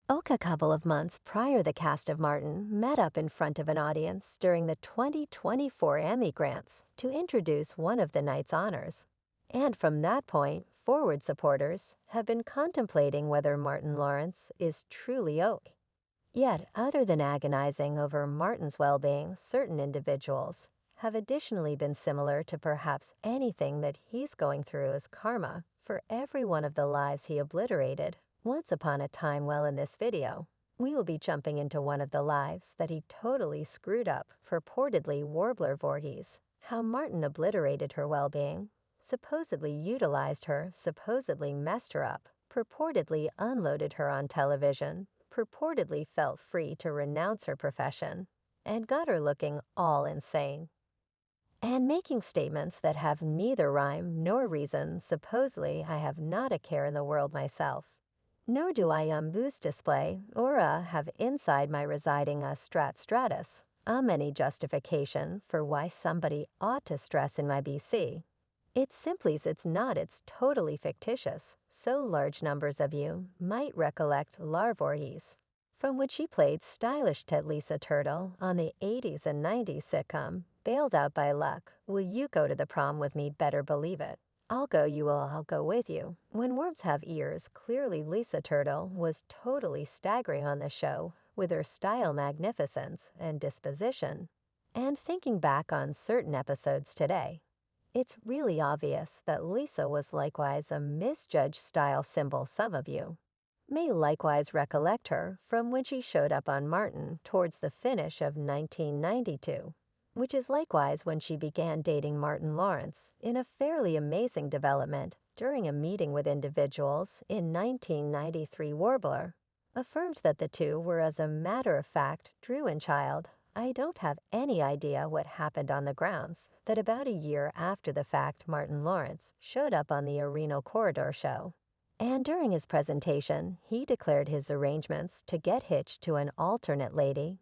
A couple of months prior, the cast of Martin met up in front of an audience during the 2024 Emmy Grants to introduce one of the night's honors. And from that point, Forward supporters have been contemplating whether Martin Lawrence is truly Oak. Yet, other than agonizing over Martin's well-being, certain individuals have additionally been similar to perhaps anything that he's going through as karma for every one of the lives he obliterated once upon a time. Well, in this video, we will be jumping into one of the lives that he totally screwed up, purportedly Warbler Voorhies, how Martin obliterated her well-being, supposedly utilized her, supposedly messed her up, purportedly unloaded her on television, purportedly felt free to renounce her profession, and got her looking all insane, and making statements that have neither rhyme nor reason. Supposedly, I have not a care in the world myself, nor do I boost display or have inside my residing a stratus, any justification for why somebody ought to stress in my BC. It's totally fictitious, so large numbers of you might recollect Lark Voorhies, from which he played stylish Ted Lisa Turtle on the 80s and 90s sitcom, Bailed Out by Luck. Will you go to the prom with me? Better believe it. I'll go, you will, I'll go with you. When worms have ears, clearly Lisa Turtle was totally staggering on the show with her style, magnificence, and disposition. And thinking back on certain episodes today, it's really obvious that Lisa was likewise a misjudged style symbol. Some of you may likewise recollect her from when she showed up on Martin towards the finish of 1992, which is likewise when she began dating Martin Lawrence, in a fairly amazing development. During a meeting with individuals in 1993, Warbler affirmed that the two were, as a matter of fact, Drew and child. I don't have any idea what happened on the grounds that about a year after the fact, Martin Lawrence showed up on the Reno Corridor show. And during his presentation, he declared his arrangements to get hitched to an alternate lady.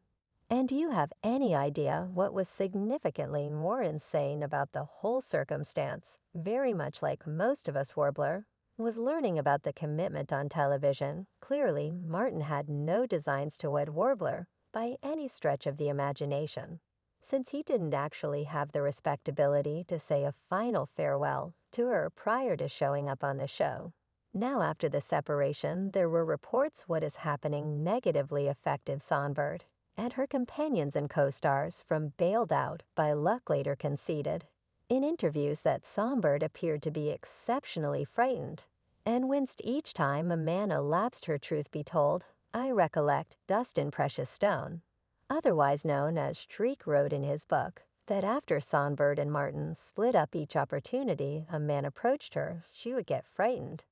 And do you have any idea what was significantly more insane about the whole circumstance? Very much like most of us, Warbler was learning about the commitment on television. Clearly, Martin had no designs to wed Warbler by any stretch of the imagination, since he didn't actually have the respectability to say a final farewell to her prior to showing up on the show. Now, after the separation, there were reports what is happening negatively affected Songbird and her companions and co-stars from Bailed Out by Luck later conceded in interviews that Songbird appeared to be exceptionally frightened and winced each time a man elapsed her. Truth be told, I recollect Dustin Precious Stone, otherwise known as Shriek, wrote in his book that after Songbird and Martin split up each opportunity a man approached her, she would get frightened,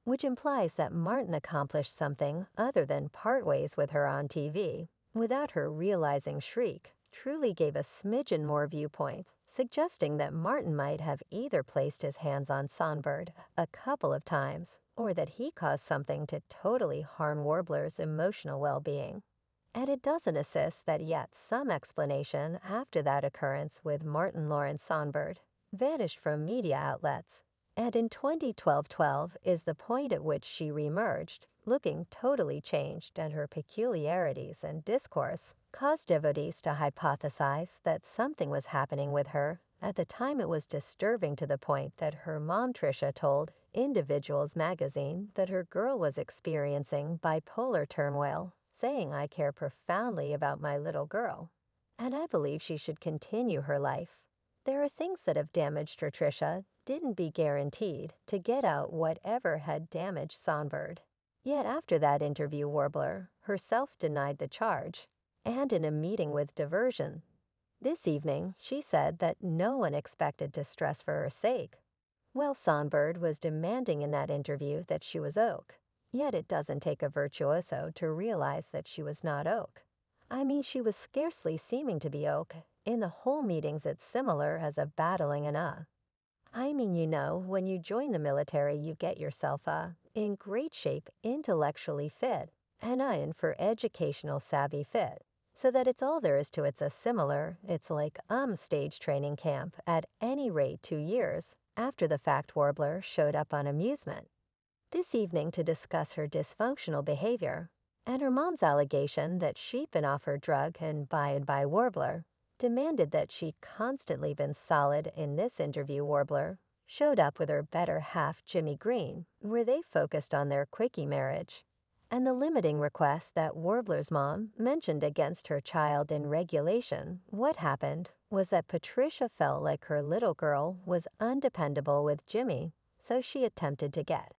which implies that Martin accomplished something other than part ways with her on TV without her realizing. Shriek truly gave a smidgen more viewpoint, suggesting that Martin might have either placed his hands on Songbird a couple of times or that he caused something to totally harm Warbler's emotional well-being. And it doesn't assist that yet some explanation after that occurrence with Martin Lawrence Songbird vanished from media outlets. And in 2012 is the point at which she reemerged, looking totally changed, and her peculiarities and discourse caused devotees to hypothesize that something was happening with her. At the time, it was disturbing to the point that her mom, Tisha, told Individuals magazine that her girl was experiencing bipolar turmoil, saying, I care profoundly about my little girl, and I believe she should continue her life. There are things that have damaged her. Tisha didn't be guaranteed to get out whatever had damaged Songbird. Yet after that interview, Warbler herself denied the charge, and in a meeting with Diversion this evening, she said that no one expected to stress for her sake. Well, Songbird was demanding in that interview that she was Oak, yet it doesn't take a virtuoso to realize that she was not Oak. I mean, she was scarcely seeming to be Oak. In the whole meetings, it's similar as a battling an I mean, when you join the military, you get yourself in great shape, intellectually fit, and in for educational savvy fit, so that it's all there is to it's like stage training camp. At any rate, 2 years after the fact, Warbler showed up on Amusement this evening to discuss her dysfunctional behavior And her mom's allegation that she'd been off her drug and by Warbler demanded that she constantly been solid in this interview. Warbler showed up with her better half Jimmy Green, where they focused on their quickie marriage. And the limiting request that Warbler's mom mentioned against her child in regulation, what happened was that Patricia felt like her little girl was undependable with Jimmy, so she attempted to get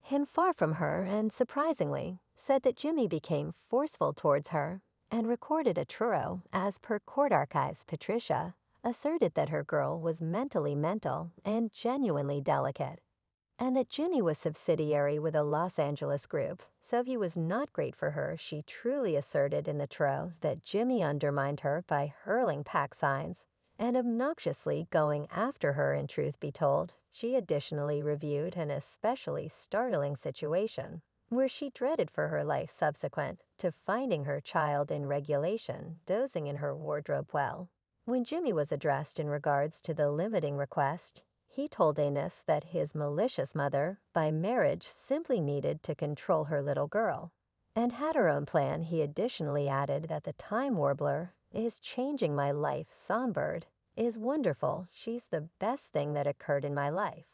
him far from her and, surprisingly, said that Jimmy became forceful towards her and recorded a churro. As per court archives, Patricia asserted that her girl was mentally mental and genuinely delicate, and that Jimmy was subsidiary with a Los Angeles group, so he was not great for her. She truly asserted in the tro that Jimmy undermined her by hurling pack signs and obnoxiously going after her. In truth be told, she additionally reviewed an especially startling situation where she dreaded for her life subsequent to finding her child in regulation dozing in her wardrobe. Well, when Jimmy was addressed in regards to the limiting request, he told Anus that his malicious mother, by marriage, simply needed to control her little girl and had her own plan. He additionally added that the time Warbler is changing my life. Songbird is wonderful. She's the best thing that occurred in my life.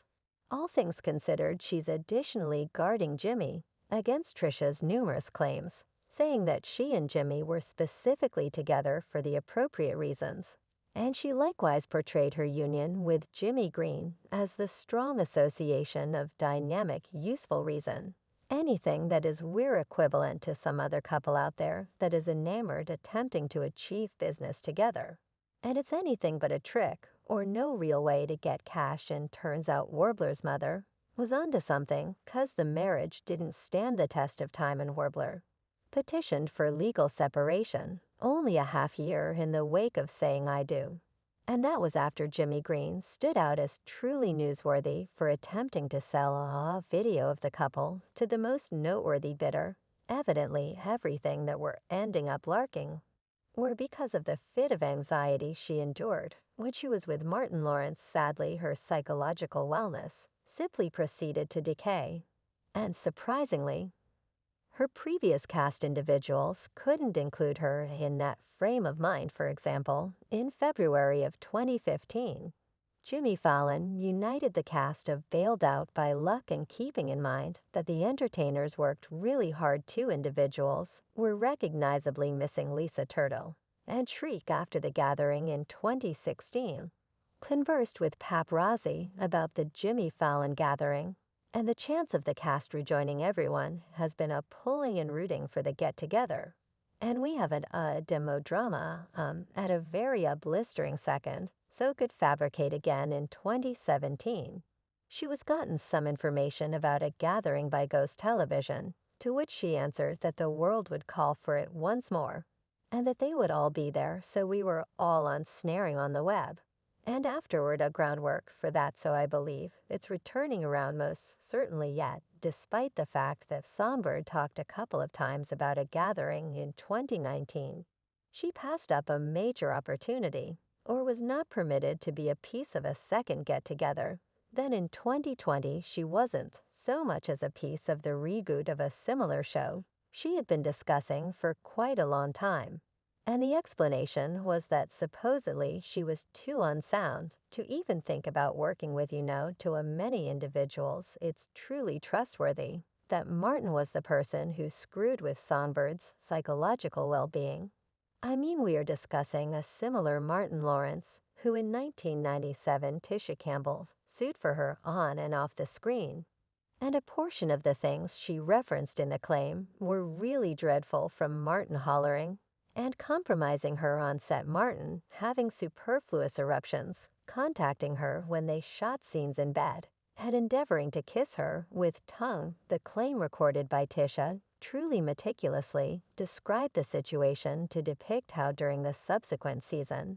All things considered, she's additionally guarding Jimmy against Trisha's numerous claims, saying that she and Jimmy were specifically together for the appropriate reasons. And she likewise portrayed her union with Jimmy Green as the strong association of dynamic, useful reason. Anything that is we're equivalent to some other couple out there that is enamored attempting to achieve business together. And it's anything but a trick or no real way to get cash. And turns out Warbler's mother was onto something, 'cause the marriage didn't stand the test of time, and Warbler petitioned for legal separation only a half year in the wake of saying I do. And that was after Jimmy Green stood out as truly newsworthy for attempting to sell a video of the couple to the most noteworthy bidder. Evidently, everything that we're ending up larking were because of the fit of anxiety she endured when she was with Martin Lawrence. Sadly, her psychological wellness simply proceeded to decay. And surprisingly, her previous cast individuals couldn't include her in that frame of mind. For example, in February of 2015, Jimmy Fallon united the cast of Bailed Out by Luck, and keeping in mind that the entertainers worked really hard, two individuals were recognizably missing: Lisa Turtle and Shriek. After the gathering in 2016, conversed with paparazzi about the Jimmy Fallon gathering, and the chance of the cast rejoining. Everyone has been a pulling and rooting for the get-together. And we have a demo drama at a very blistering second, so could fabricate again in 2017. She was gotten some information about a gathering by Ghost Television, to which she answered that the world would call for it once more, and that they would all be there, so we were all ensnaring on the web. And afterward a groundwork for that, so I believe it's returning around most certainly yet, despite the fact that Songbird talked a couple of times about a gathering in 2019. She passed up a major opportunity, or was not permitted to be a piece of a second get-together. Then in 2020 she wasn't so much as a piece of the reboot of a similar show she had been discussing for quite a long time. And the explanation was that supposedly she was too unsound to even think about working with. To a many individuals, it's truly trustworthy that Martin was the person who screwed with Songbird's psychological well-being. I mean, we are discussing a similar Martin Lawrence, who in 1997 Tisha Campbell sued for her on and off the screen. And a portion of the things she referenced in the claim were really dreadful, from Martin hollering and compromising her on set, Martin having superfluous eruptions, contacting her when they shot scenes in bed, and endeavoring to kiss her with tongue. The claim, recorded by Tisha, truly meticulously described the situation to depict how during the subsequent season,